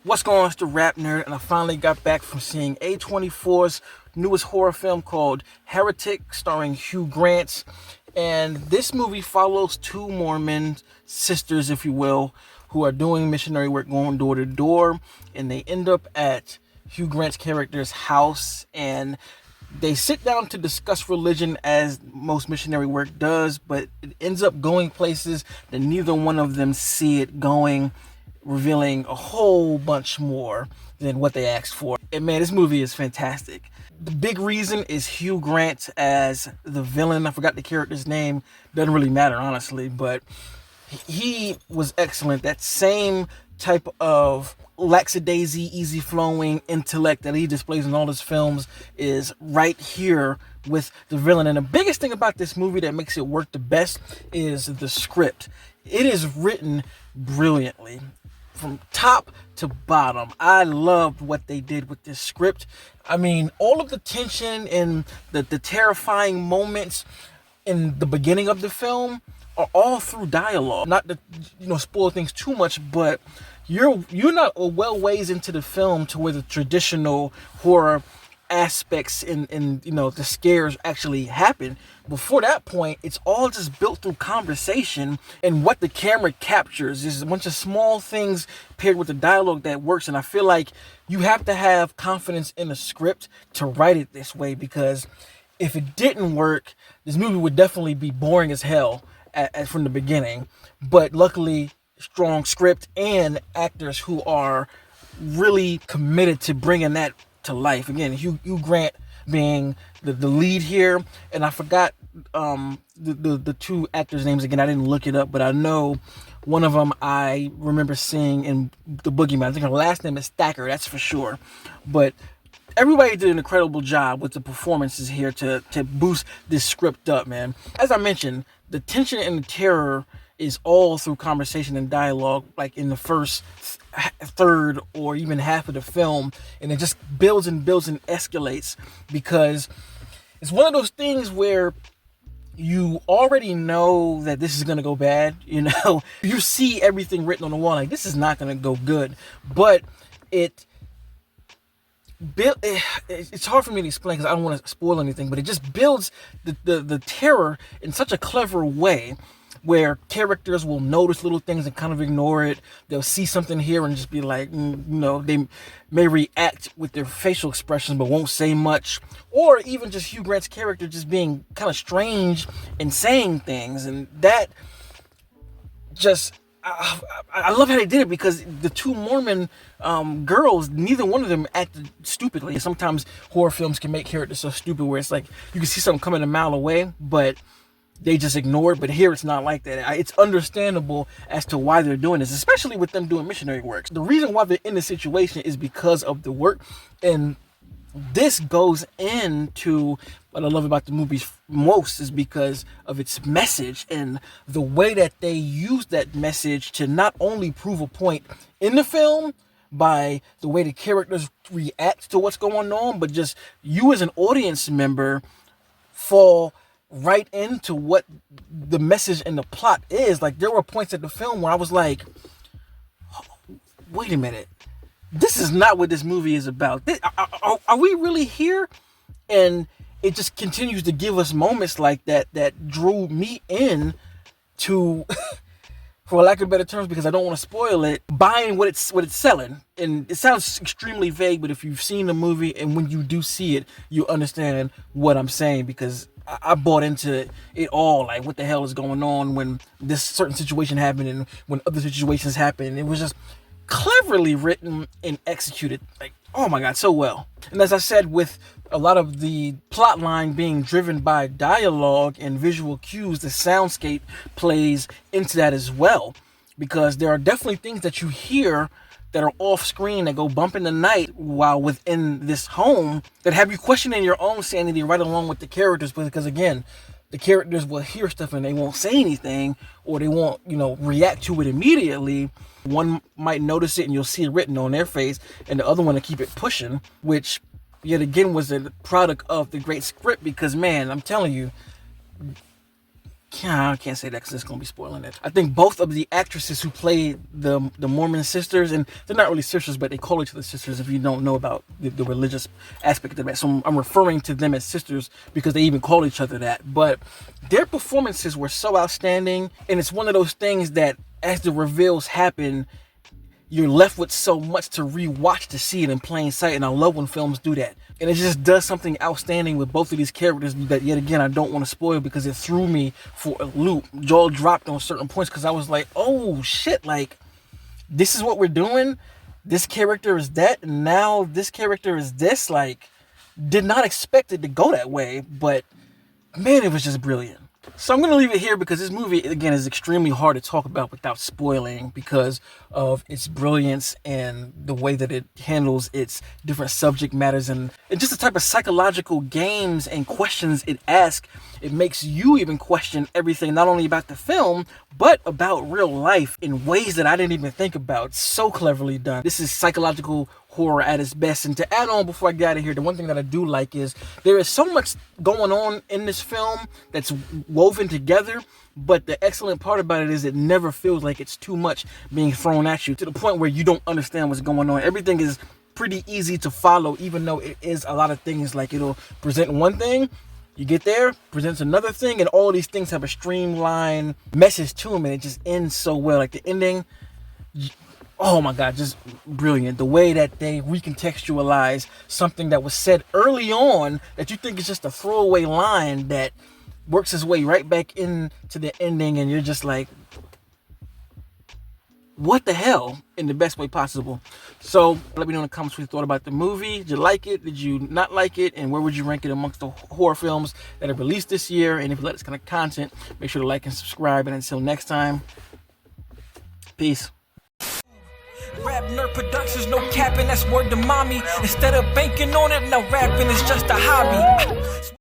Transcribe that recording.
What's going on? It's the RapNerd, and I finally got back from seeing A24's newest horror film called Heretic, starring Hugh Grant. And this movie follows two Mormon sisters, if you will, who are doing missionary work, going door to door, and they end up at Hugh Grant's character's house, and they sit down to discuss religion as most missionary work does, but it ends up going places that neither one of them see it going, revealing a whole bunch more than what they asked for. And man, this movie is fantastic. The big reason is Hugh Grant as the villain. I forgot the character's name. Doesn't really matter, honestly, but he was excellent. That same type of lackadaisy, easy-flowing intellect that he displays in all his films is right here with the villain. And the biggest thing about this movie that makes it work the best is the script. It is written brilliantly from top to bottom. I loved what they did with this script. I mean, all of the tension and the terrifying moments in the beginning of the film are all through dialogue. Not to spoil things too much, but you're not a well ways into the film to where the traditional horror aspects and the scares actually happen. Before that point, it's all just built through conversation, and what the camera captures is a bunch of small things paired with the dialogue that works. And I feel like you have to have confidence in the script to write it this way, because if it didn't work, this movie would definitely be boring as hell from the beginning. But luckily, strong script and actors who are really committed to bringing that to life. Again, Hugh Grant being the lead here, and I forgot the two actors' names again. I didn't look it up, but I know one of them I remember seeing in The Boogeyman. I think her last name is Thacker, that's for sure. But everybody did an incredible job with the performances here to boost this script up, man. As I mentioned, the tension and the terror is all through conversation and dialogue, like in the first third or even half of the film, and it just builds and builds and escalates, because it's one of those things where you already know that this is going to go bad. You see everything written on the wall, like this is not going to go good, but it's hard for me to explain because I don't want to spoil anything, but it just builds the terror in such a clever way, where characters will notice little things and kind of ignore it. They'll see something here and just be like, they may react with their facial expressions but won't say much. Or even just Hugh Grant's character just being kind of strange and saying things. And that just, I love how they did it, because the two Mormon girls, neither one of them acted stupidly. Sometimes horror films can make characters so stupid where it's like you can see something coming a mile away, but they just ignore it. But here it's not like that. It's understandable as to why they're doing this, especially with them doing missionary work. The reason why they're in this situation is because of the work, and this goes into what I love about the movies most, is because of its message and the way that they use that message to not only prove a point in the film by the way the characters react to what's going on, but just you as an audience member fall right into what the message and the plot is. Like, there were points at the film where I was like, wait a minute, this is not what this movie is about. Are we really here? And it just continues to give us moments like that drew me in to for lack of better terms, because I don't want to spoil it, buying what it's selling. And it sounds extremely vague, but if you've seen the movie and when you do see it, you understand what I'm saying, because I bought into it all. Like, what the hell is going on when this certain situation happened and when other situations happen. It was just cleverly written and executed, like, oh my god, so well. And as I said, with a lot of the plot line being driven by dialogue and visual cues, the soundscape plays into that as well, because there are definitely things that you hear that are off screen that go bump in the night while within this home that have you questioning your own sanity right along with the characters. Because again, the characters will hear stuff and they won't say anything, or they won't, react to it immediately. One might notice it and you'll see it written on their face, and the other one to keep it pushing, which yet again was a product of the great script. Because man, I'm telling you, I can't say that because it's going to be spoiling it. I think both of the actresses who played the Mormon sisters, and they're not really sisters, but they call each other sisters if you don't know about the religious aspect of that. So I'm referring to them as sisters because they even call each other that. But their performances were so outstanding, and it's one of those things that as the reveals happen, you're left with so much to rewatch to see it in plain sight, and I love when films do that. And it just does something outstanding with both of these characters that, yet again, I don't want to spoil because it threw me for a loop. Jaw dropped on certain points because I was like, oh shit, like, this is what we're doing? This character is that, and now this character is this? Like, did not expect it to go that way, but man, it was just brilliant. So I'm going to leave it here because this movie, again, is extremely hard to talk about without spoiling because of its brilliance and the way that it handles its different subject matters and just the type of psychological games and questions it asks. It makes you even question everything, not only about the film, but about real life in ways that I didn't even think about. So cleverly done. This is psychological horror at its best. And to add on before I get out of here, the one thing that I do like is there is so much going on in this film that's woven together, but the excellent part about it is it never feels like it's too much being thrown at you to the point where you don't understand what's going on. Everything is pretty easy to follow, even though it is a lot of things. Like, it'll present one thing, you get there, presents another thing, and all these things have a streamlined message to them, and it just ends so well. Like the ending, oh my God, just brilliant. The way that they recontextualize something that was said early on that you think is just a throwaway line that works its way right back into the ending, and you're just like, what the hell, in the best way possible. So let me know in the comments what you thought about the movie. Did you like it? Did you not like it? And where would you rank it amongst the horror films that have released this year? And if you like this kind of content, make sure to like and subscribe. And until next time, peace. RapNerd Productions, no capping, that's word to mommy. Instead of banking on it, now rapping is just a hobby.